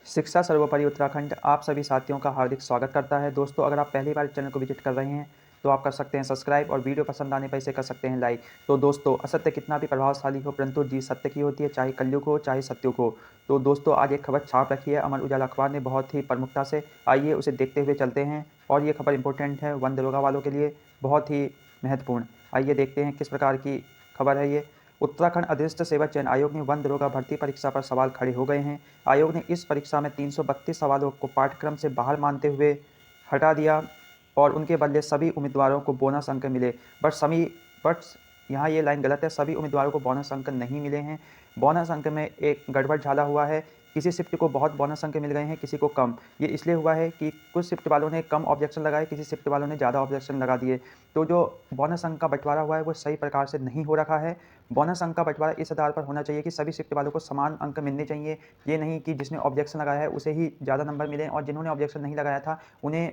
शिक्षा सर्वोपरि उत्तराखंड आप सभी साथियों का हार्दिक स्वागत करता है। दोस्तों, अगर आप पहली बार चैनल को विजिट कर रहे हैं तो आप कर सकते हैं सब्सक्राइब और वीडियो पसंद आने पर इसे कर सकते हैं लाइक। तो दोस्तों, असत्य कितना भी प्रभावशाली हो परंतु जीत सत्य की होती है, चाहे कलयुग हो चाहे सत्युग हो। तो दोस्तों, आज एक खबर छाप रखी है अमर उजाला अखबार ने बहुत ही प्रमुखता से। आइए उसे देखते हुए चलते हैं। और ये खबर इंपॉर्टेंट है वन दरोगा वालों के लिए, बहुत ही महत्वपूर्ण। आइए देखते हैं किस प्रकार की खबर है ये। उत्तराखंड अधीनस्थ सेवा चयन आयोग ने वन दरोगा भर्ती परीक्षा पर सवाल खड़े हो गए हैं। आयोग ने इस परीक्षा में 332 सवालों को पाठ्यक्रम से बाहर मानते हुए हटा दिया और उनके बदले सभी उम्मीदवारों को बोनस अंक मिले। बट यहाँ ये लाइन गलत है, सभी उम्मीदवारों को बोनस अंक नहीं मिले हैं। बोनस अंक में एक गड़बड़ झाला हुआ है। किसी शिफ्ट को बहुत बोनस अंक मिल गए हैं, किसी को कम। ये इसलिए हुआ है कि कुछ शिफ्ट वालों ने कम ऑब्जेक्शन लगाए, किसी शिफ्ट वालों ने ज़्यादा ऑब्जेक्शन लगा दिए। तो जो बोनस अंक का बंटवारा हुआ है वो सही प्रकार से नहीं हो रखा है। बोनस अंक का बंटवारा इस आधार पर होना चाहिए कि सभी शिफ्ट वालों को समान अंक मिलने चाहिए। ये नहीं कि जिसने ऑब्जेक्शन लगाया है उसे ही ज़्यादा नंबर मिले और जिन्होंने ऑब्जेक्शन नहीं लगाया था उन्हें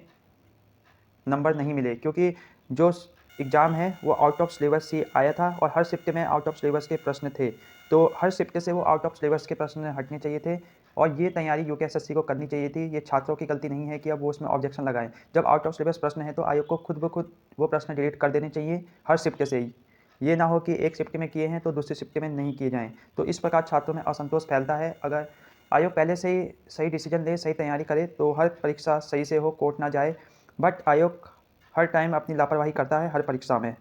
नंबर नहीं मिले, क्योंकि जो एग्ज़ाम है वो आउट ऑफ सिलेबस ही आया था और हर शिफ्ट में आउट ऑफ सिलेबस के प्रश्न थे। तो हर शिफ्ट से वो आउट ऑफ सिलेबस के प्रश्न हटने चाहिए थे और ये तैयारी यूकेएसएससी को करनी चाहिए थी। ये छात्रों की गलती नहीं है कि अब वो उसमें ऑब्जेक्शन लगाएं। जब आउट ऑफ सिलेबस प्रश्न है तो आयोग को खुद ब खुद वो प्रश्न डिलीट कर देने चाहिए हर शिफ्ट से ही। ये ना हो कि एक शिफ्ट में किए हैं तो दूसरी शिफ्ट में नहीं किए जाएँ। तो इस प्रकार छात्रों में असंतोष फैलता है। अगर आयोग पहले से ही सही डिसीजन ले, सही तैयारी करे तो हर परीक्षा सही से हो, कोर्ट ना जाए। बट आयोग हर टाइम अपनी लापरवाही करता है हर परीक्षा में।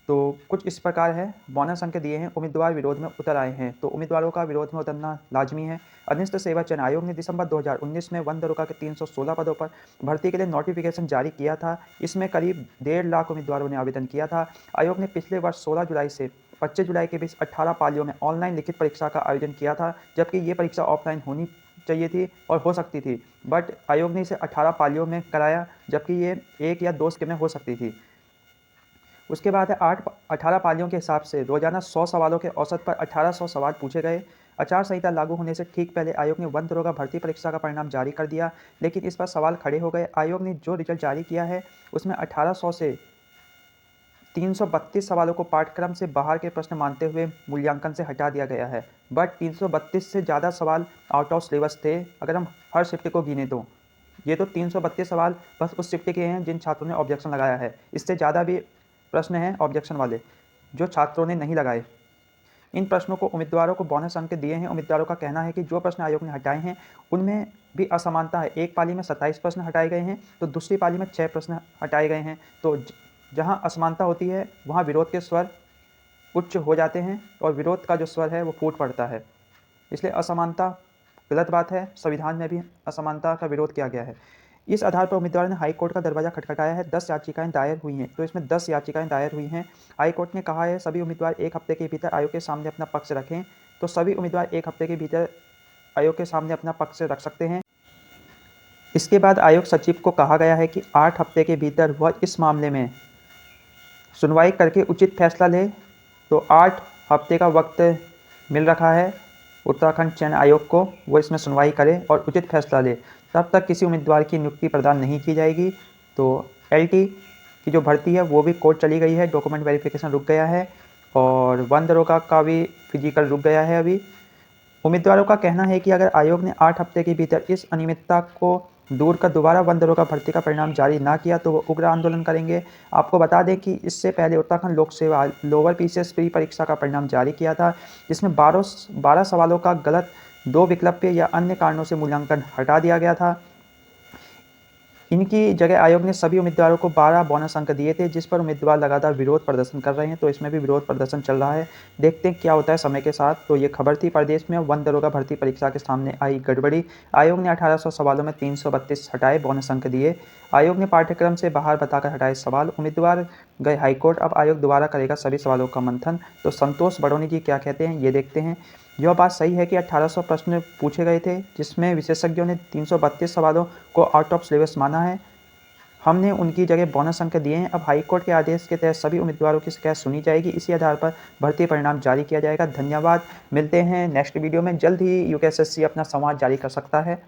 तो कुछ इस प्रकार है। बोनस अंक दिए हैं, उम्मीदवार विरोध में उतर आए हैं। तो उम्मीदवारों का विरोध में उतरना लाजमी है। अधीनस्थ सेवा चयन आयोग ने दिसंबर 2019 में वन दरोगा के 316 पदों पर भर्ती के लिए नोटिफिकेशन जारी किया था। इसमें करीब 1.5 लाख उम्मीदवारों ने आवेदन किया था। आयोग ने पिछले वर्ष 16 जुलाई से 25 जुलाई के बीच 18 पालियों में ऑनलाइन लिखित परीक्षा का आयोजन किया था, जबकि ये परीक्षा ऑफलाइन होनी चाहिए थी और हो सकती थी। बट आयोग ने इसे 18 पालियों में कराया, जबकि ये 1 या 2 शिफ्ट में हो सकती थी। उसके बाद है 18 पालियों के हिसाब से रोजाना 100 सवालों के औसत पर 1800 सवाल पूछे गए। आचार संहिता लागू होने से ठीक पहले आयोग ने वन दरोगा भर्ती परीक्षा का परिणाम जारी कर दिया, लेकिन इस पर सवाल खड़े हो गए। आयोग ने जो रिजल्ट जारी किया है उसमें 1800 से 332 सवालों को पाठ्यक्रम से बाहर के प्रश्न मानते हुए मूल्यांकन से हटा दिया गया है। बट 332 से ज़्यादा सवाल आउट ऑफ सिलेबस थे अगर हम हर शिफ्ट को गिने तो। ये तो 332 सवाल बस उस शिफ्ट के हैं जिन छात्रों ने ऑब्जेक्शन लगाया है। इससे ज़्यादा भी प्रश्न हैं ऑब्जेक्शन वाले जो छात्रों ने नहीं लगाए। इन प्रश्नों को उम्मीदवारों को बोनस अंक दिए हैं। उम्मीदवारों का कहना है कि जो प्रश्न आयोग ने हटाए हैं उनमें भी असमानता है। एक पाली में 27 प्रश्न हटाए गए हैं तो दूसरी पाली में 6 प्रश्न हटाए गए हैं। तो जहां असमानता होती है वहां विरोध के स्वर उच्च हो जाते हैं और विरोध का जो स्वर है वो फूट पड़ता है। इसलिए असमानता गलत बात है। संविधान में भी असमानता का विरोध किया गया है। इस आधार पर उम्मीदवार ने हाई कोर्ट का दरवाजा खटखटाया है। 10 याचिकाएं दायर हुई हैं। तो इसमें 10 याचिकाएं दायर हुई हैं। हाई कोर्ट ने कहा है सभी उम्मीदवार 1 हफ्ते के भीतर आयोग के सामने अपना पक्ष रखें। तो सभी उम्मीदवार 1 हफ्ते के भीतर आयोग के सामने अपना पक्ष रख सकते हैं। इसके बाद आयोग सचिव को कहा गया है कि 8 हफ्ते के भीतर वह इस मामले में सुनवाई करके उचित फैसला ले। तो 8 हफ्ते का वक्त मिल रखा है उत्तराखंड चयन आयोग को, वो इसमें सुनवाई करे और उचित फैसला ले। तब तक किसी उम्मीदवार की नियुक्ति प्रदान नहीं की जाएगी। तो एलटी की जो भर्ती है वो भी कोर्ट चली गई है, डॉक्यूमेंट वेरिफिकेशन रुक गया है और वन दरोगा का भी फिजिकल रुक गया है अभी। उम्मीदवारों का कहना है कि अगर आयोग ने 8 हफ्ते के भीतर इस अनियमितता को दूर कर दोबारा वन दरोगा भर्ती का परिणाम जारी ना किया तो वो उग्र आंदोलन करेंगे। आपको बता दें कि इससे पहले उत्तराखंड लोक सेवा लोअर पीसीएस प्री परीक्षा का परिणाम जारी किया था, जिसमें 12 सवालों का गलत 2 विकल्प या अन्य कारणों से मूल्यांकन हटा दिया गया था। इनकी जगह आयोग ने सभी उम्मीदवारों को 12 बोनस अंक दिए थे, जिस पर उम्मीदवार लगातार विरोध प्रदर्शन कर रहे हैं। तो इसमें भी विरोध प्रदर्शन चल रहा है। देखते हैं क्या होता है समय के साथ। तो ये खबर थी प्रदेश में वन दरोगा भर्ती परीक्षा के सामने आई गड़बड़ी। आयोग ने 1800 सवालों में 332 हटाए, बोनस अंक दिए। आयोग ने पाठ्यक्रम से बाहर बताकर हटाए सवाल। उम्मीदवार गए हाईकोर्ट। अब आयोग दोबारा करेगा सभी सवालों का मंथन। तो संतोष बड़ोनी जी क्या कहते हैं ये देखते हैं। यह बात सही है कि 1800 प्रश्न पूछे गए थे, जिसमें विशेषज्ञों ने 332 सवालों को आउट ऑफ सिलेबस माना है। हमने उनकी जगह बोनस अंक दिए हैं। अब हाईकोर्ट के आदेश के तहत सभी उम्मीदवारों की शिकायत सुनी जाएगी। इसी आधार पर भर्ती परिणाम जारी किया जाएगा। धन्यवाद। मिलते हैं नेक्स्ट वीडियो में। जल्द ही यूकेएसएससी अपना संवाद जारी कर सकता है।